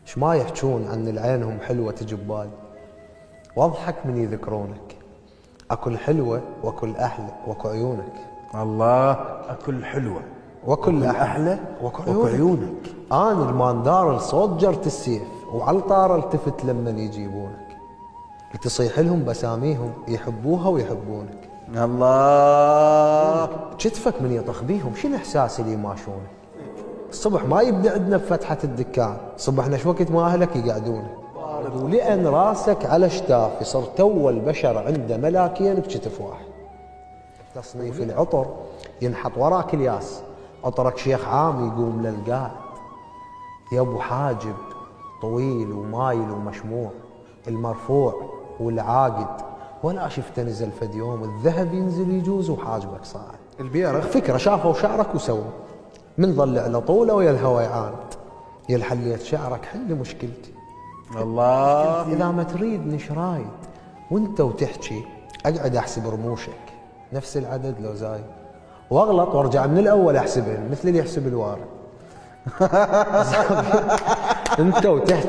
ايش ما يحجون عن العينهم حلوة تجي ببالي، واضحك من يذكرونك. اكل حلوة واكل احلى واكو عيونك. الله، اكل حلوة واكل احلى واكو عيونك. انا الماندار لصوت جرة السيف، وعلى الطار التفت لما يجيبونك. تصيح لهم بساميهم يحبوها ويحبونك. الله، كتفك من يطخ بيهم، شنو احساس اللي يماشونك؟ الصبح ما يبدا عندنا بفتحة الدكان، صبحنا شو وقت ما اهلك يقعدونك. ولأن راسك على شتافي صرت اول بشر عنده ملاكين بكتف واحد. تصنيف العطر ينحط وراك الياس، عطرك شيخ عام يقوم للقاعد. يا ابو حاجب طويل ومايل ومشموع، المرفوع والعاقد، ولا شفته نزل فد يوم الذهب ينزل يجوز وحاجبك صاعد. البيرة فكرة شافوا شعرك وسووا من ظل على طوله ويا الهوى يعاند. يا الحليت شعرك حل مشكلتي. الله، إذا ما تريد نشرايد وانت وتحكي اقعد احسب رموشك نفس العدد لو زايد، واغلط وارجع من الاول احسبهن مثل اللي يحسب الوارد. انت وتحكي